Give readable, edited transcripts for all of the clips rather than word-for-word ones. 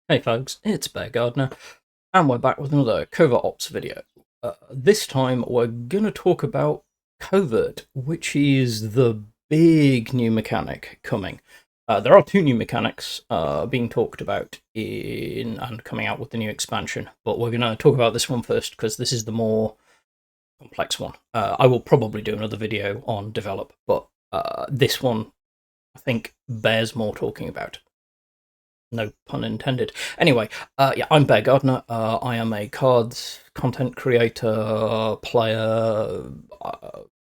Hey folks, it's Bear Gardener, and we're back with another Covert Ops video. This time we're going to talk about Covert, which is the big new mechanic coming. There are two new mechanics being talked about in and coming out with the new expansion, but we're going to talk about this one first because this is the more complex one. I will probably do another video on Develop, but this one I think bears more talking about. No pun intended. Anyway, yeah, I'm Bear Gardner. I am a cards content creator, player,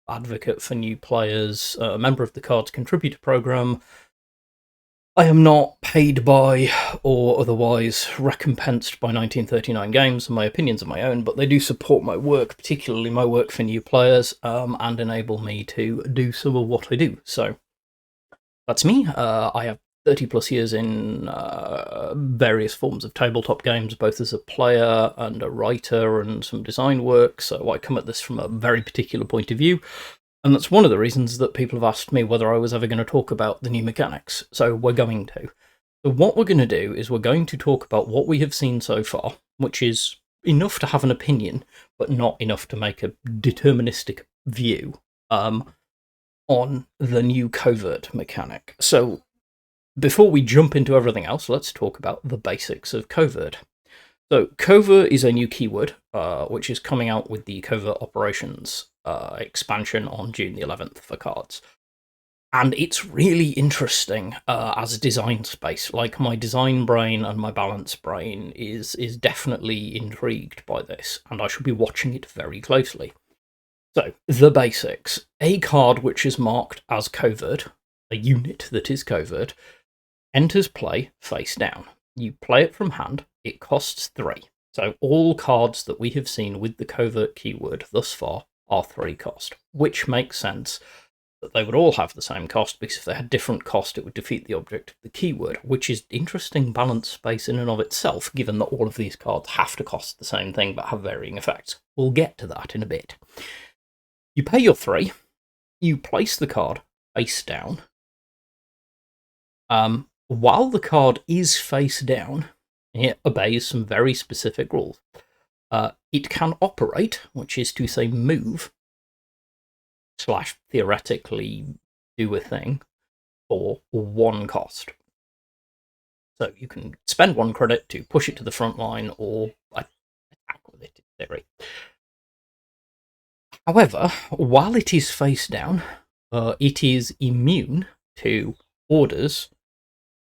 advocate for new players, a member of the Cards Contributor Program. I am not paid by or otherwise recompensed by 1939 Games, and my opinions are my own, but they do support my work, particularly my work for new players, and enable me to do some of what I do. So that's me. I have 30 plus years in various forms of tabletop games, both as a player and a writer and some design work, so I come at this from a very particular point of view, and that's one of the reasons that people have asked me whether I was ever going to talk about the new mechanics, so we're going to. So what we're going to do is we're going to talk about what we have seen so far, which is enough to have an opinion, but not enough to make a deterministic view. On the new covert mechanic. So before we jump into everything else, let's talk about the basics of covert. So covert is a new keyword, which is coming out with the Covert Operations expansion on June the 11th for cards. And it's really interesting as a design space. Like, my design brain and my balance brain is definitely intrigued by this, and I should be watching it very closely. So, the basics. A card which is marked as covert, a unit that is covert, enters play face down. You play it from hand, it costs 3. So all cards that we have seen with the covert keyword thus far are 3 cost, which makes sense that they would all have the same cost, because if they had different cost it would defeat the object of the keyword, which is interesting balance space in and of itself, given that all of these cards have to cost the same thing but have varying effects. We'll get to that in a bit. You pay your 3, you place the card face down. While the card is face down, it obeys some very specific rules. It can operate, which is to say move, / theoretically do a thing, for 1 cost. So you can spend 1 credit to push it to the front line or attack with it, in theory. However, while it is face down, it is immune to orders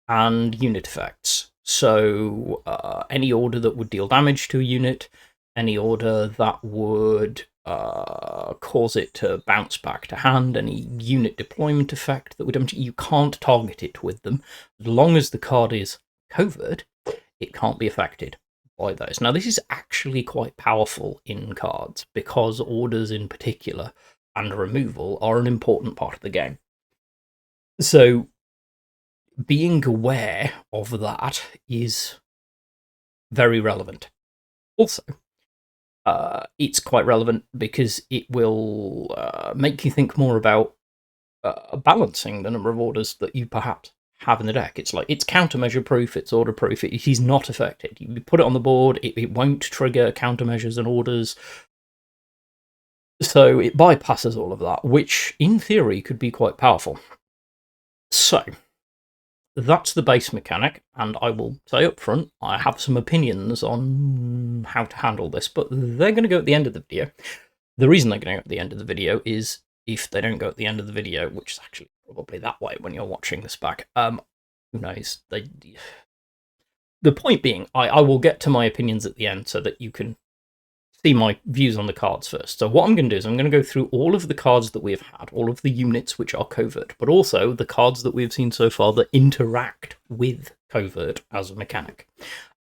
and unit effects. So any order that would deal damage to a unit, any order that would cause it to bounce back to hand, any unit deployment effect that would damage it, you can't target it with them. As long as the card is covert, it can't be affected by those. Now, this is actually quite powerful in cards, because orders in particular and removal are an important part of the game. So being aware of that is very relevant. Also, it's quite relevant because it will make you think more about balancing the number of orders that you perhaps have in the deck. It's like, it's countermeasure proof, it's order proof, it is not affected. You put it on the board, it won't trigger countermeasures and orders. So it bypasses all of that, which in theory could be quite powerful. So that's the base mechanic, and I will say up front, I have some opinions on how to handle this, but they're going to go at the end of the video. The reason they're going to go at the end of the video is, if they don't go at the end of the video, which is actually probably that way when you're watching this back, who knows? The point being, I will get to my opinions at the end so that you can see my views on the cards first. So what I'm going to do is I'm going to go through all of the cards that we have had, all of the units which are covert, but also the cards that we've seen so far that interact with covert as a mechanic,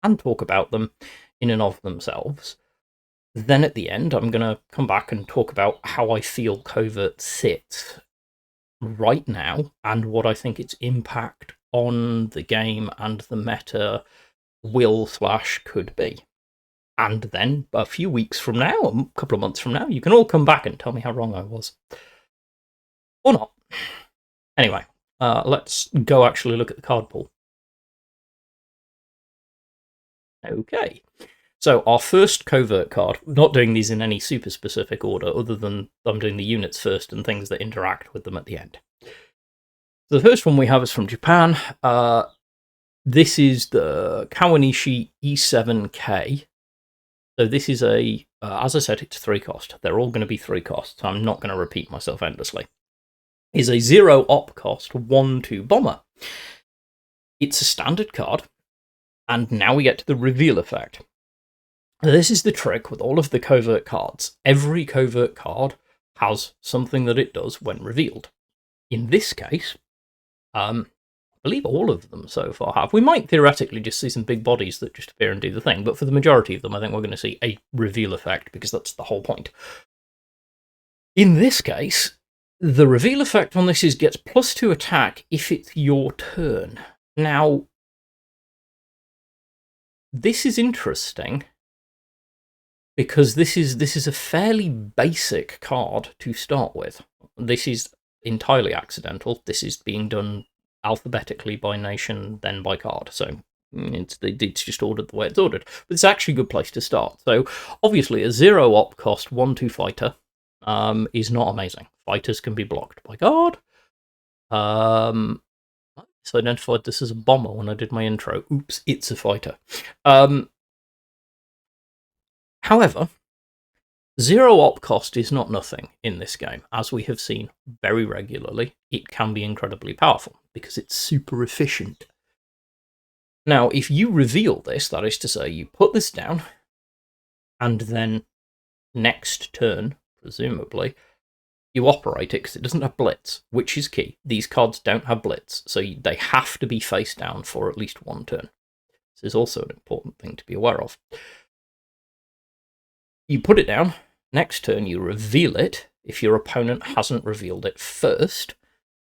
and talk about them in and of themselves. Then at the end, I'm going to come back and talk about how I feel covert sits right now, and what I think its impact on the game and the meta will / could be. And then a few weeks from now, a couple of months from now, you can all come back and tell me how wrong I was. Or not. Anyway, let's go actually look at the card pool. Okay. So our first covert card, not doing these in any super specific order other than I'm doing the units first and things that interact with them at the end. So the first one we have is from Japan. This is the Kawanishi E7K. So this is a, as I said, it's 3 cost. They're all going to be 3 costs. So I'm not going to repeat myself endlessly. Is a 0 op cost 1/2 bomber. It's a standard card, and now we get to the reveal effect. This is the trick with all of the covert cards. Every covert card has something that it does when revealed. In this case, I believe all of them so far have. We might theoretically just see some big bodies that just appear and do the thing, but for the majority of them, I think we're going to see a reveal effect, because that's the whole point. In this case, the reveal effect on this is gets +2 attack if it's your turn. Now, this is interesting, because this is a fairly basic card to start with. This is entirely accidental. This is being done alphabetically by nation, then by card. So it's just ordered the way it's ordered. But it's actually a good place to start. So obviously a 0 op cost 1/2 fighter is not amazing. Fighters can be blocked by card. I identified this as a bomber when I did my intro. Oops, it's a fighter. However, 0 op cost is not nothing in this game. As we have seen very regularly, it can be incredibly powerful because it's super efficient. Now, if you reveal this, that is to say, you put this down, and then next turn, presumably, you operate it because it doesn't have blitz, which is key. These cards don't have blitz, so they have to be face down for at least 1 turn. This is also an important thing to be aware of. You put it down, next turn you reveal it if your opponent hasn't revealed it first,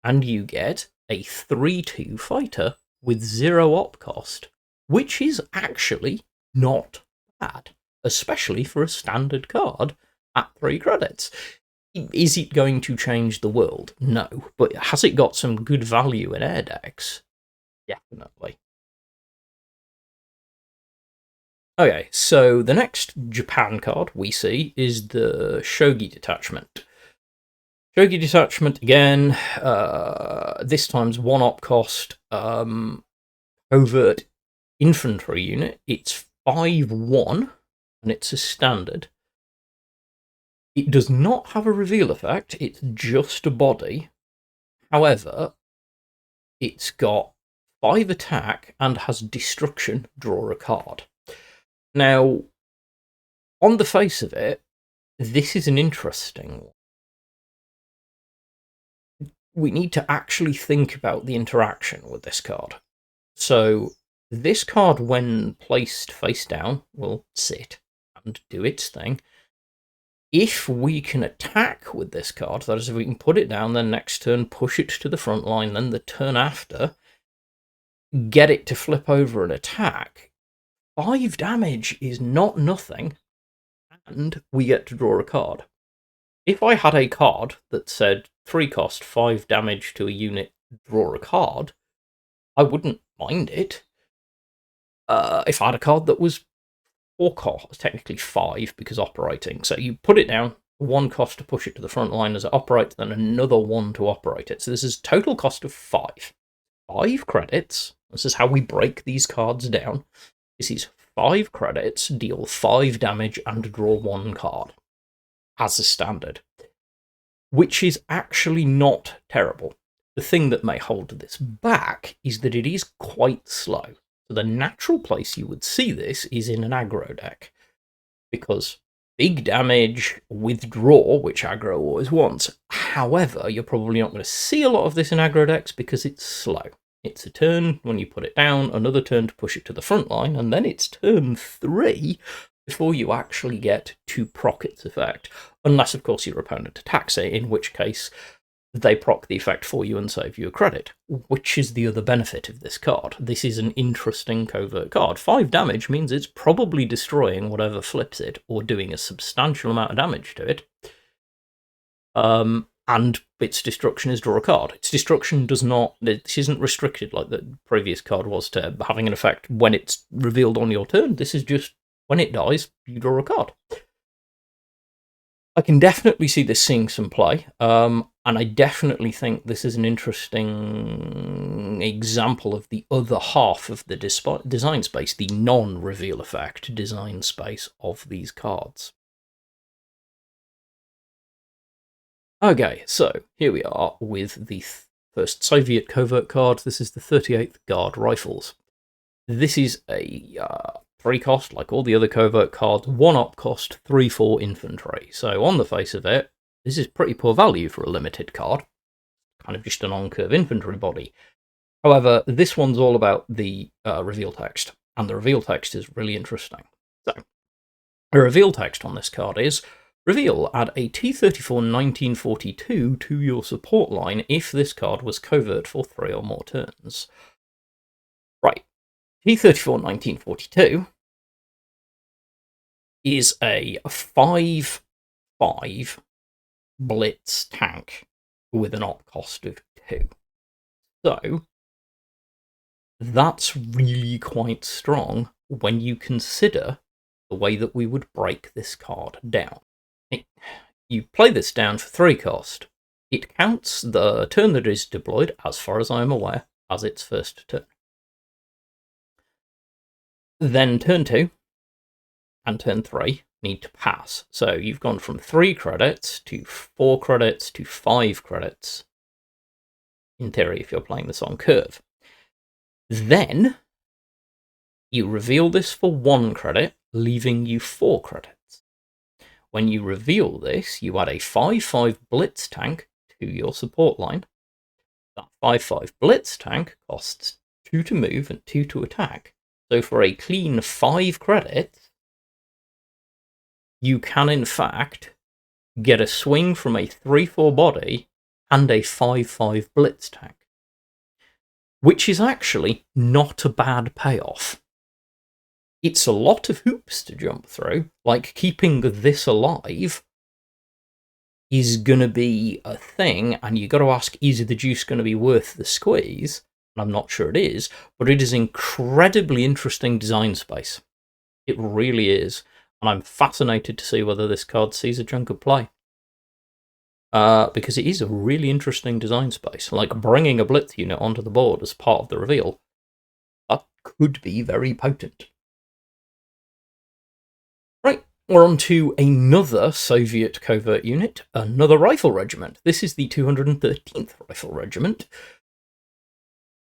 and you get a 3/2 fighter with 0 op cost, which is actually not bad, especially for a standard card at 3 credits. Is it going to change the world? No, but has it got some good value in air decks? Definitely. Okay, so the next Japan card we see is the Shoge Detachment. Shoge Detachment, again, this time's 1 op cost, covert infantry unit. It's 5/1, and it's a standard. It does not have a reveal effect, it's just a body. However, it's got 5 attack and has destruction, draw a card. Now, on the face of it, this is an interesting one. We need to actually think about the interaction with this card. So, this card, when placed face down, will sit and do its thing. If we can attack with this card, that is, if we can put it down, then next turn push it to the front line, then the turn after, get it to flip over and attack, 5 damage is not nothing, and we get to draw a card. If I had a card that said 3 cost, 5 damage to a unit, draw a card, I wouldn't mind it. If I had a card that was 4 cost, technically 5 because operating, so you put it down, 1 cost to push it to the front line as it operates, then another 1 to operate it. So this is total cost of 5. 5 credits. This is how we break these cards down. This is 5 credits, deal 5 damage, and draw 1 card as a standard, which is actually not terrible. The thing that may hold this back is that it is quite slow. So the natural place you would see this is in an aggro deck, because big damage, withdraw, which aggro always wants. However, you're probably not going to see a lot of this in aggro decks because it's slow. It's a turn when you put it down, another turn to push it to the front line, and then it's turn 3 before you actually get to proc its effect. Unless, of course, your opponent attacks it, in which case they proc the effect for you and save you a credit, which is the other benefit of this card. This is an interesting covert card. 5 damage means it's probably destroying whatever flips it, or doing a substantial amount of damage to it. and its destruction is draw a card. Its destruction does not, this isn't restricted like the previous card was to having an effect when it's revealed on your turn. This is just when it dies, you draw a card. I can definitely see this seeing some play, and I definitely think this is an interesting example of the other half of the design space, the non-reveal effect design space of these cards. Okay, so here we are with the first Soviet covert card. This is the 38th Guard Rifles. This is a 3 cost, like all the other covert cards, 1 op cost, 3/4 infantry. So on the face of it, this is pretty poor value for a limited card. Kind of just an on-curve infantry body. However, this one's all about the reveal text, and the reveal text is really interesting. So, the reveal text on this card is, reveal, add a T-34 1942 to your support line if this card was covert for 3 or more turns. Right, T-34 1942 is a 5/5 blitz tank with an op cost of 2. So, that's really quite strong when you consider the way that we would break this card down. You play this down for 3 cost. It counts the turn that is deployed, as far as I am aware, as its first turn. Then turn 2 and turn 3 need to pass. So you've gone from 3 credits to 4 credits to 5 credits, in theory, if you're playing this on curve. Then you reveal this for 1 credit, leaving you 4 credits. When you reveal this, you add a 5/5 blitz tank to your support line. That 5/5 blitz tank costs 2 to move and 2 to attack. So for a clean 5 credits, you can in fact get a swing from a 3/4 body and a 5/5 blitz tank, which is actually not a bad payoff. It's a lot of hoops to jump through, like keeping this alive is going to be a thing, and you got to ask, is the juice going to be worth the squeeze? And I'm not sure it is, but it is incredibly interesting design space. It really is, and I'm fascinated to see whether this card sees a chunk of play. Because it is a really interesting design space, like bringing a blitz unit onto the board as part of the reveal. That could be very potent. Right, we're on to another Soviet covert unit, another rifle regiment. This is the 213th Rifle Regiment.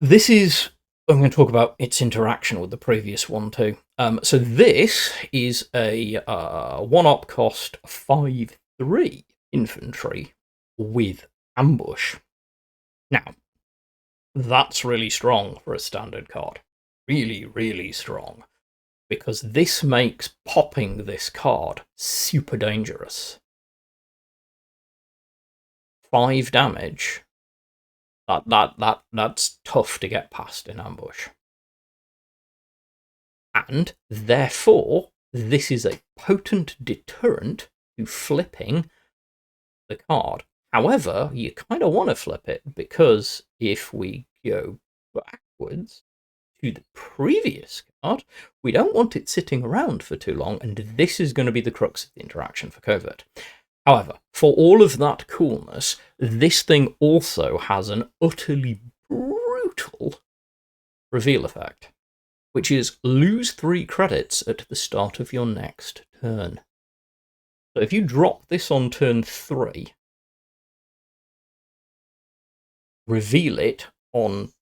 This is, I'm going to talk about its interaction with the previous one too. So this is a 1 op cost 5/3 infantry with ambush. Now, that's really strong for a standard card. Really, really strong. Because this makes popping this card super dangerous. 5 damage. That's tough to get past in ambush. And therefore, this is a potent deterrent to flipping the card. However, you kind of want to flip it, because if we go backwards to the previous card, we don't want it sitting around for too long, and this is going to be the crux of the interaction for covert. However, for all of that coolness, this thing also has an utterly brutal reveal effect, which is lose 3 credits at the start of your next turn. So if you drop this on turn 3, reveal it on,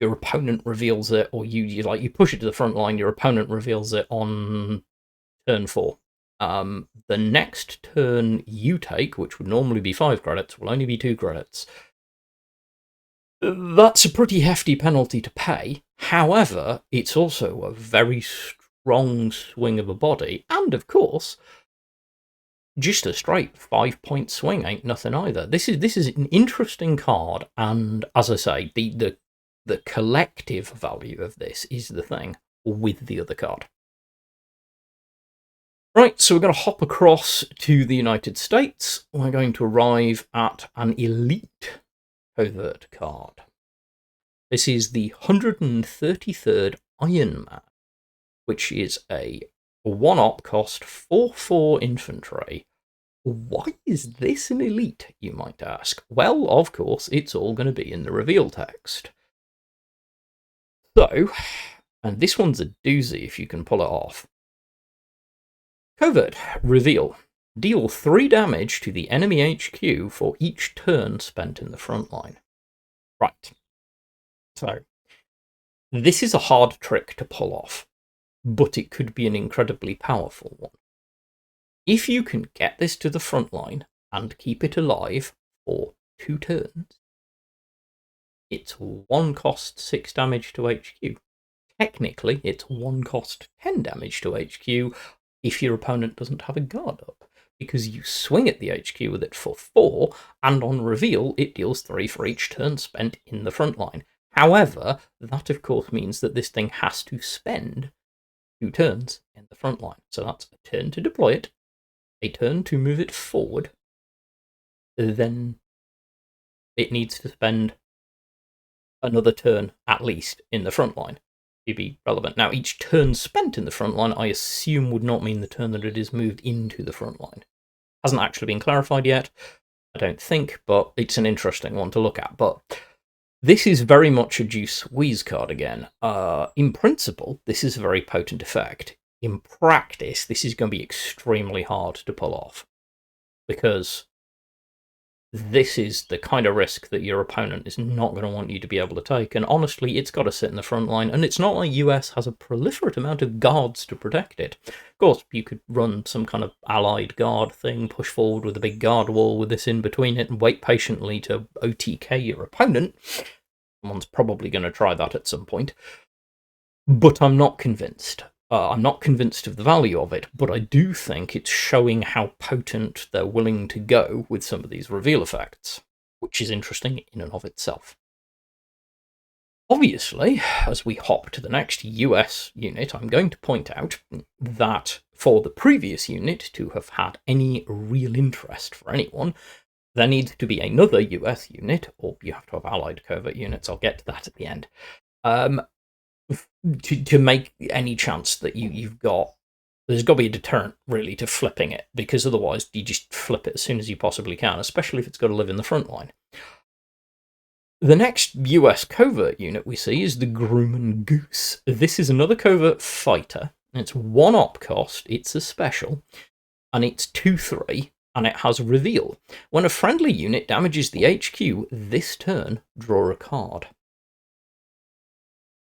your opponent reveals it, or you push it to the front line, your opponent reveals it on turn 4. The next turn you take, which would normally be 5 credits, will only be 2 credits. That's a pretty hefty penalty to pay. However, it's also a very strong swing of a body, and of course, just a straight 5-point swing ain't nothing either. This is an interesting card, and as I say, the collective value of this is the thing with the other card. Right, so we're going to hop across to the United States. We're going to arrive at an elite covert card. This is the 133rd Ironman, which is a 1-op cost 4/4 infantry. Why is this an elite, you might ask? Well, of course, it's all going to be in the reveal text. So, and this one's a doozy if you can pull it off. Covert reveal. Deal 3 damage to the enemy HQ for each turn spent in the front line. Right. So, this is a hard trick to pull off, but it could be an incredibly powerful one. If you can get this to the front line and keep it alive for 2 turns, it's 1 cost 6 damage to HQ. Technically, it's 1 cost 10 damage to HQ if your opponent doesn't have a guard up, because you swing at the HQ with it for 4, and on reveal, it deals 3 for each turn spent in the front line. However, that of course means that this thing has to spend 2 turns in the front line. So that's a turn to deploy it, a turn to move it forward, then it needs to spend another turn at least in the front line to be relevant. Now, each turn spent in the front line, I assume, would not mean the turn that it is moved into the front line. Hasn't actually been clarified yet, I don't think, but it's an interesting one to look at. But this is very much a juice squeeze card again. In principle, this is a very potent effect. In practice, this is going to be extremely hard to pull off, because this is the kind of risk that your opponent is not going to want you to be able to take, and honestly, it's got to sit in the front line, and it's not like US has a proliferate amount of guards to protect it. Of course, you could run some kind of allied guard thing, push forward with a big guard wall with this in between it, and wait patiently to OTK your opponent. Someone's probably going to try that at some point, but I'm not convinced. I'm not convinced of the value of it, but I do think it's showing how potent they're willing to go with some of these reveal effects, which is interesting in and of itself. Obviously, as we hop to the next US unit, I'm going to point out that for the previous unit to have had any real interest for anyone, there needs to be another US unit, or you have to have allied covert units, I'll get to that at the end, to make any chance that you've got, there's got to be a deterrent really to flipping it, because otherwise you just flip it as soon as you possibly can, especially if it's got to live in the front line. The next US covert unit we see is the Grumman Goose. This is another covert fighter. It's 1-op cost, it's a special, and it's 2/3, and it has reveal. When a friendly unit damages the HQ this turn, draw a card.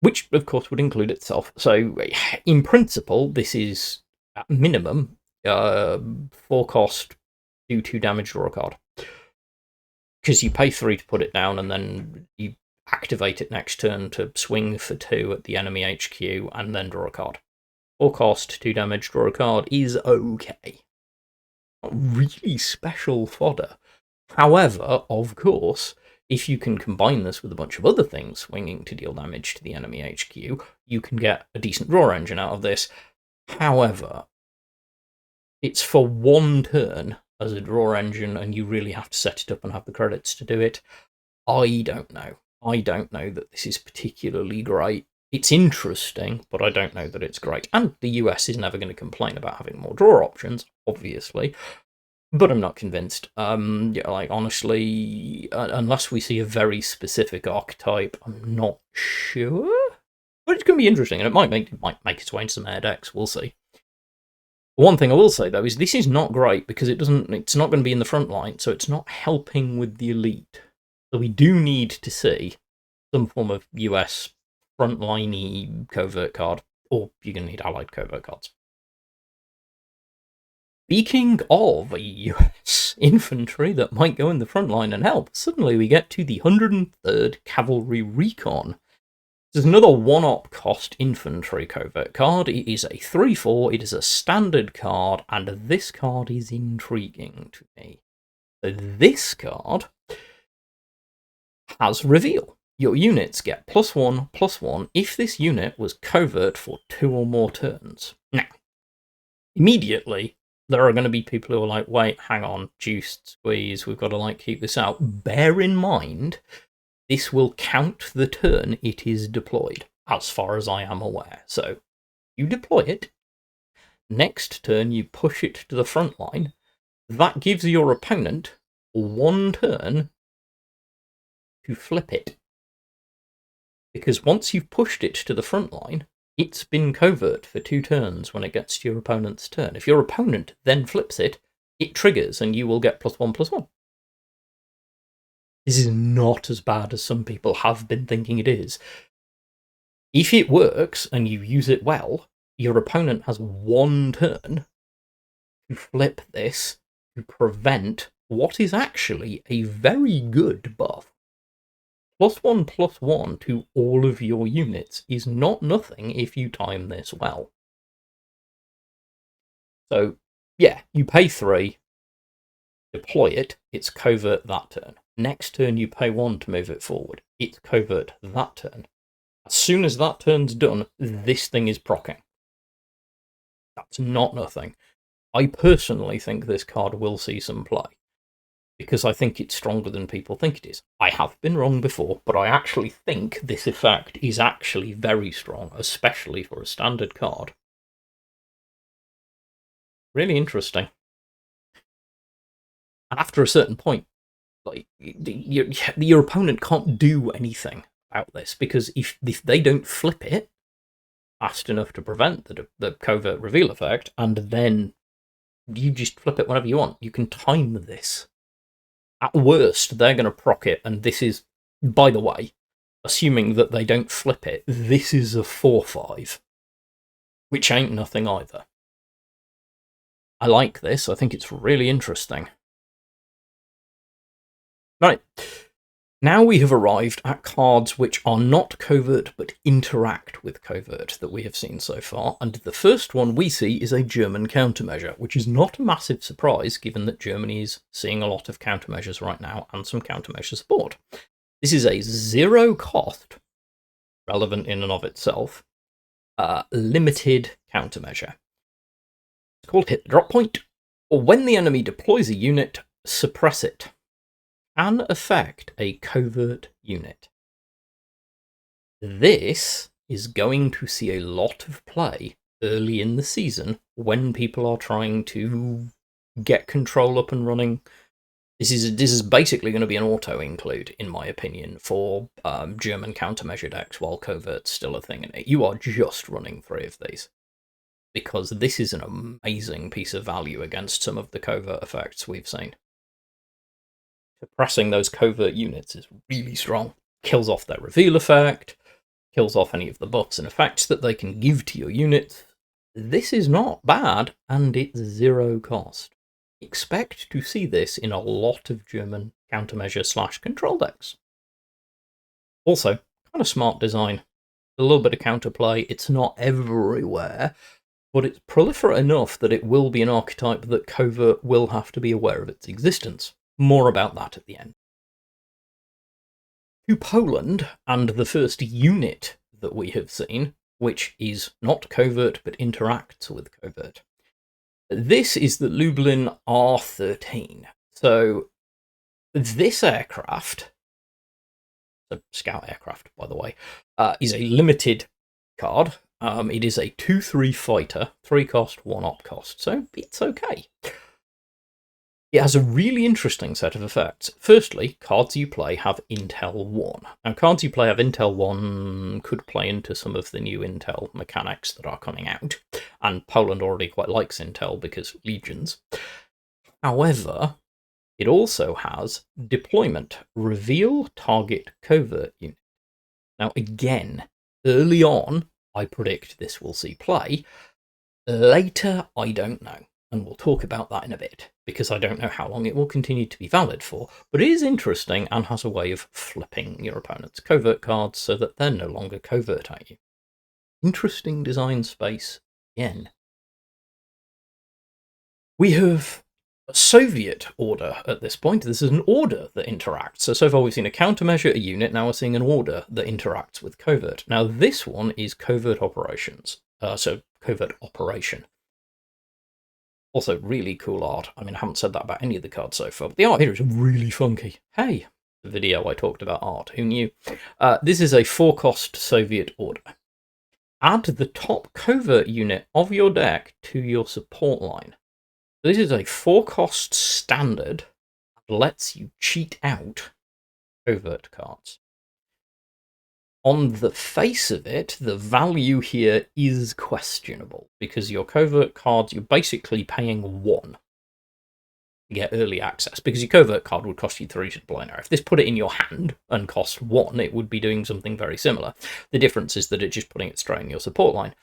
Which, of course, would include itself. So, in principle, this is, at minimum, 4 cost, do 2 damage, draw a card. Because you pay 3 to put it down, and then you activate it next turn to swing for 2 at the enemy HQ, and then draw a card. 4 cost, 2 damage, draw a card is okay. Not really special fodder. However, of course, if you can combine this with a bunch of other things swinging to deal damage to the enemy HQ, you can get a decent draw engine out of this. However, it's for 1 turn as a draw engine, and you really have to set it up and have the credits to do it. I don't know. I don't know that this is particularly great. It's interesting, but I don't know that it's great. And the US is never going to complain about having more draw options, obviously. But I'm not convinced. Yeah, like, honestly, unless we see a very specific archetype, I'm not sure. But it's going to be interesting, and it might make its way into some air decks. We'll see. One thing I will say, though, is this is not great because it's not going to be in the front line, so it's not helping with the elite. So we do need to see some form of US frontline-y covert card, or you're going to need allied covert cards. Speaking of US infantry that might go in the front line and help, suddenly we get to the 103rd Cavalry Recon. This is another 1-op cost infantry covert card. It is a 3/4, it is a standard card, and this card is intriguing to me. So this card has reveal. Your units get +1/+1 if this unit was covert for 2 or more turns. Now, immediately there are going to be people who are like, wait, hang on, juiced, squeeze, we've got to like keep this out. Bear in mind, this will count the turn it is deployed, as far as I am aware. So you deploy it, next turn you push it to the front line, that gives your opponent 1 turn to flip it. Because once you've pushed it to the front line, it's been covert for 2 turns when it gets to your opponent's turn. If your opponent then flips it, it triggers and you will get +1/+1. This is not as bad as some people have been thinking it is. If it works and you use it well, your opponent has 1 turn to flip this to prevent what is actually a very good buff. +1/+1 to all of your units is not nothing if you time this well. So, yeah, you pay 3, deploy it, it's covert that turn. Next turn you pay 1 to move it forward, it's covert that turn. As soon as that turn's done, this thing is proccing. That's not nothing. I personally think this card will see some play, because I think it's stronger than people think it is. I have been wrong before, but I actually think this effect is actually very strong, especially for a standard card. Really interesting. And after a certain point, like your opponent can't do anything about this, because if they don't flip it fast enough to prevent the covert reveal effect, and then you just flip it whenever you want, you can time this. At worst, they're going to proc it, and this is, by the way, assuming that they don't flip it, this is a 4/5, which ain't nothing either. I like this, I think it's really interesting. Right, now we have arrived at cards which are not covert but interact with covert that we have seen so far, and the first one we see is a German countermeasure, which is not a massive surprise given that Germany is seeing a lot of countermeasures right now and some countermeasure support. This is a 0 cost, relevant in and of itself, limited countermeasure. It's called Hit the Drop Point, or when the enemy deploys a unit, suppress it. Can affect a covert unit. This is going to see a lot of play early in the season when people are trying to get control up and running. This is basically going to be an auto-include, in my opinion, for German countermeasure decks while covert's still a thing in it. You are just running 3 of these, because this is an amazing piece of value against some of the covert effects we've seen. Suppressing those covert units is really strong. Kills off their reveal effect, kills off any of the buffs and effects that they can give to your unit. This is not bad, and it's 0 cost. Expect to see this in a lot of German countermeasure / control decks. Also, kind of smart design. A little bit of counterplay, it's not everywhere, but it's proliferate enough that it will be an archetype that covert will have to be aware of its existence. More about that at the end. To Poland, and the first unit that we have seen, which is not covert but interacts with covert. This is the Lublin R-XIII. So this aircraft, a scout aircraft by the way, is a limited card. It is a 2/3 fighter, 3 cost, 1 op cost, so it's okay. It has a really interesting set of effects. Firstly, cards you play have Intel 1. Now, cards you play have Intel 1 could play into some of the new Intel mechanics that are coming out, and Poland already quite likes Intel because legions. However, it also has deployment, reveal target covert unit. Now, again, early on, I predict this will see play. Later, I don't know. And we'll talk about that in a bit, because I don't know how long it will continue to be valid for, but it is interesting and has a way of flipping your opponent's covert cards so that they're no longer covert at you. Interesting design space again. We have a Soviet order at this point. This is an order that interacts. So far we've seen a countermeasure, a unit, now we're seeing an order that interacts with covert. Now this one is Covert Operations, so Covert Operation. Also, really cool art. I mean, I haven't said that about any of the cards so far, but the art here is really funky. Hey, the video I talked about art, who knew? This is a 4-cost Soviet order. Add the top covert unit of your deck to your support line. This is a 4-cost standard that lets you cheat out covert cards. On the face of it, the value here is questionable, because your covert cards, you're basically paying 1 to get early access, because your covert card would cost you 3 to play. Now, if this put it in your hand and cost 1, it would be doing something very similar. The difference is that it's just putting it straight in your support line.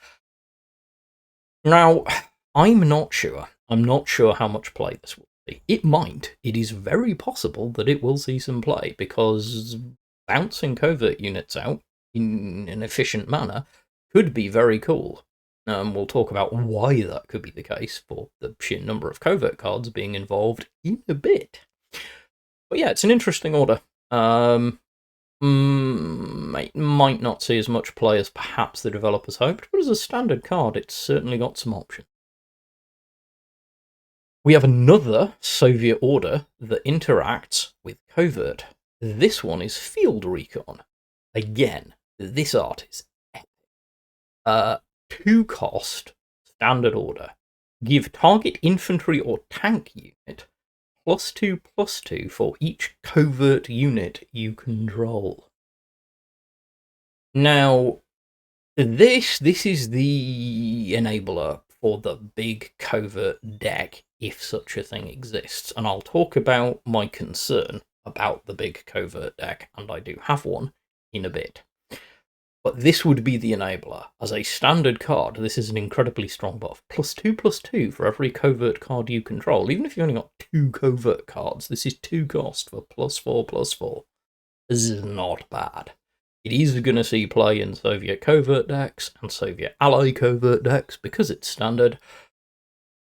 Now, I'm not sure. I'm not sure how much play this will be. It might. It is very possible that it will see some play, because bouncing covert units out in an efficient manner could be very cool. We'll talk about why that could be the case for the sheer number of covert cards being involved in a bit. But yeah, it's an interesting order. Might not see as much play as perhaps the developers hoped, but as a standard card, it's certainly got some options. We have another Soviet order that interacts with covert. This one is Field Recon. Again, this art is epic. 2-cost standard order. Give target infantry or tank unit +2/+2 for each covert unit you control. Now, this is the enabler for the big covert deck, if such a thing exists, and I'll talk about my concern about the big covert deck, and I do have one, in a bit. But this would be the enabler. As a standard card, this is an incredibly strong buff. +2/+2 for every covert card you control. Even if you only got 2 covert cards, this is 2 cost for +4/+4. This is not bad. It is going to see play in Soviet covert decks and Soviet ally covert decks because it's standard.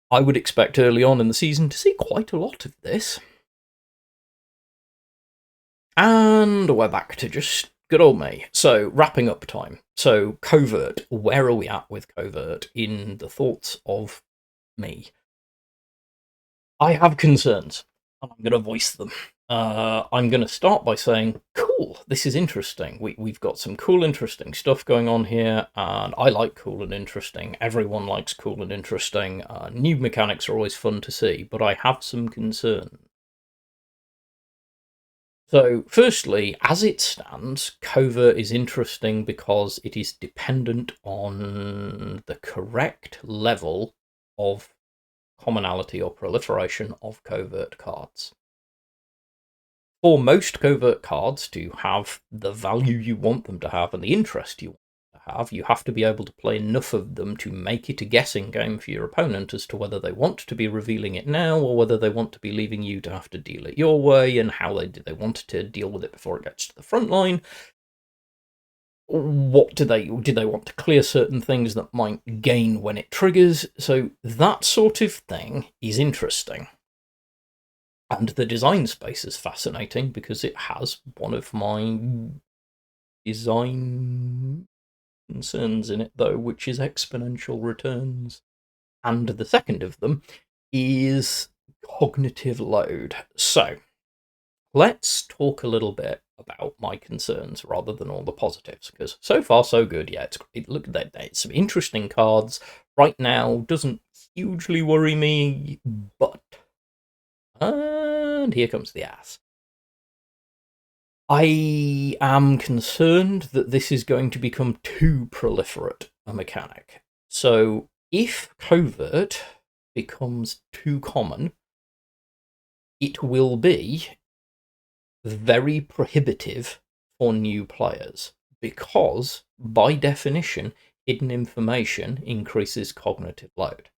I would expect early on in the season to see quite a lot of this. And we're back to just good old me. So, wrapping up time. So, covert. Where are we at with covert in the thoughts of me? I have concerns, and I'm going to voice them. I'm going to start by saying, cool, this is interesting. We've got some cool, interesting stuff going on here, and I like cool and interesting. Everyone likes cool and interesting. New mechanics are always fun to see, but I have some concerns. So, firstly, as it stands, covert is interesting because it is dependent on the correct level of commonality or proliferation of covert cards. For most covert cards to have the value you want them to have and the interest you want to have, you have to be able to play enough of them to make it a guessing game for your opponent as to whether they want to be revealing it now or whether they want to be leaving you to have to deal it your way, and how they want to deal with it before it gets to the front line. What do they want to clear certain things that might gain when it triggers? So that sort of thing is interesting. And the design space is fascinating because it has one of my design concerns in it, though, which is exponential returns. And the second of them is cognitive load. So, let's talk a little bit about my concerns rather than all the positives, because so far so good. Yeah, look at that. It's some interesting cards. Right now, doesn't hugely worry me, but... And here comes the ass. I am concerned that this is going to become too proliferate a mechanic. So if covert becomes too common, it will be very prohibitive for new players, because by definition, hidden information increases cognitive load.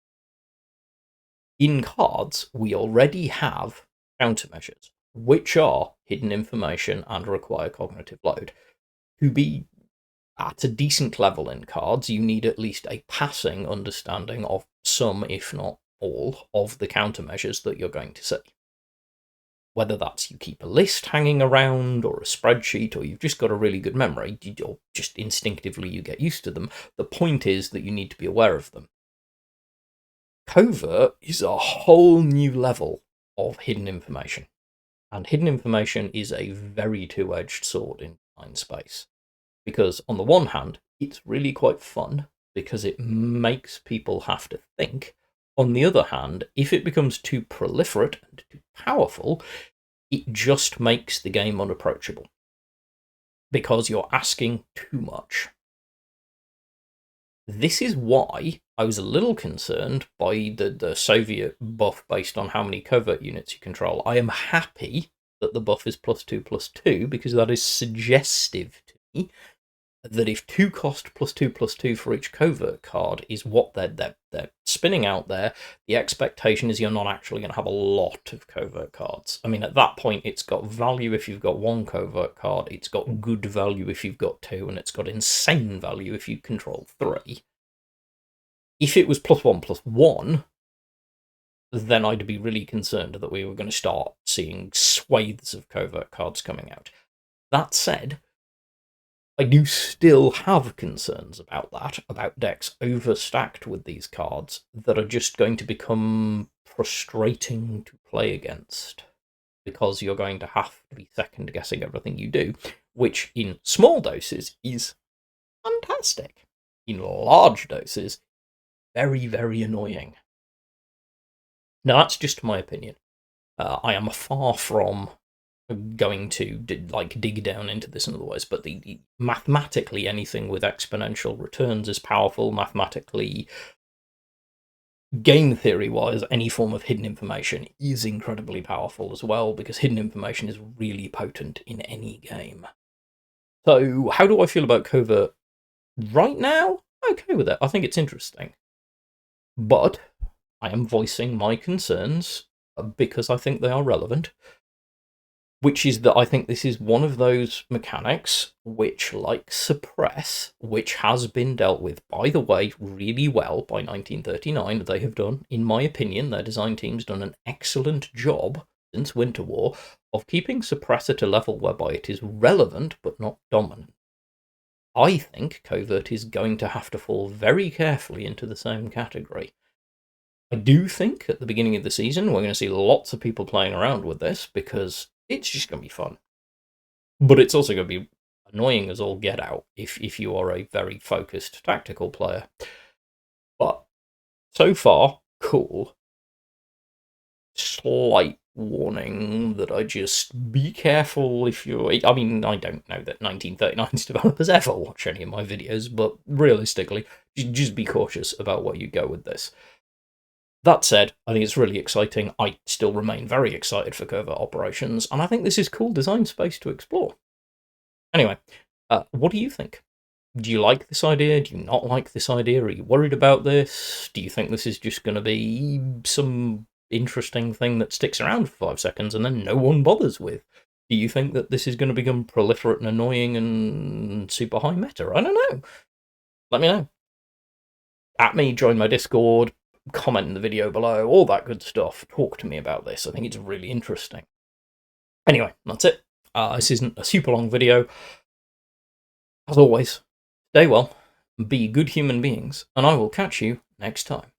In cards, we already have countermeasures, which are hidden information and require cognitive load. To be at a decent level in cards, you need at least a passing understanding of some, if not all, of the countermeasures that you're going to see. Whether that's you keep a list hanging around, or a spreadsheet, or you've just got a really good memory, or just instinctively you get used to them, the point is that you need to be aware of them. Covert is a whole new level of hidden information. And hidden information is a very two-edged sword in design space. Because on the one hand, it's really quite fun because it makes people have to think. On the other hand, if it becomes too proliferate and too powerful, it just makes the game unapproachable. Because you're asking too much. This is why I was a little concerned by the Soviet buff based on how many covert units you control. I am happy that the buff is +2/+2 because that is suggestive to me that if 2 cost +2/+2 for each covert card is what they're spinning out there, the expectation is you're not actually going to have a lot of covert cards. I mean, at that point, it's got value if you've got 1 covert card, it's got good value if you've got 2, and it's got insane value if you control 3. If it was +1/+1, then I'd be really concerned that we were going to start seeing swathes of covert cards coming out. That said, I do still have concerns about that, about decks overstacked with these cards that are just going to become frustrating to play against because you're going to have to be second guessing everything you do, which in small doses is fantastic. In large doses, very, very annoying. Now, that's just my opinion. I am far from going to dig down into this in other ways, but mathematically anything with exponential returns is powerful. Mathematically, game theory wise, any form of hidden information is incredibly powerful as well, because hidden information is really potent in any game. So how do I feel about Covert right now? Okay with it. I think it's interesting, but I am voicing my concerns because I think they are relevant, which is that I think this is one of those mechanics which, like Suppress, which has been dealt with, by the way, really well by 1939. They have done, in my opinion, their design team's done an excellent job since Winter War of keeping Suppress at a level whereby it is relevant but not dominant. I think Covert is going to have to fall very carefully into the same category. I do think at the beginning of the season we're going to see lots of people playing around with this because it's just going to be fun. But it's also going to be annoying as all get out if you are a very focused tactical player. But so far, cool. Slight warning that I just be careful if you're... I mean, I don't know that 1939's developers ever watch any of my videos, but realistically, just be cautious about where you go with this. That said, I think it's really exciting. I still remain very excited for Covert Operations, and I think this is cool design space to explore. Anyway, what do you think? Do you like this idea? Do you not like this idea? Are you worried about this? Do you think this is just going to be some interesting thing that sticks around for 5 seconds and then no one bothers with? Do you think that this is going to become proliferate and annoying and super high meta? I don't know. Let me know. At me, join my Discord, comment in the video below, all that good stuff. Talk to me about this. I think it's really interesting. Anyway, that's it. This isn't a super long video. As always, stay well, be good human beings, and I will catch you next time.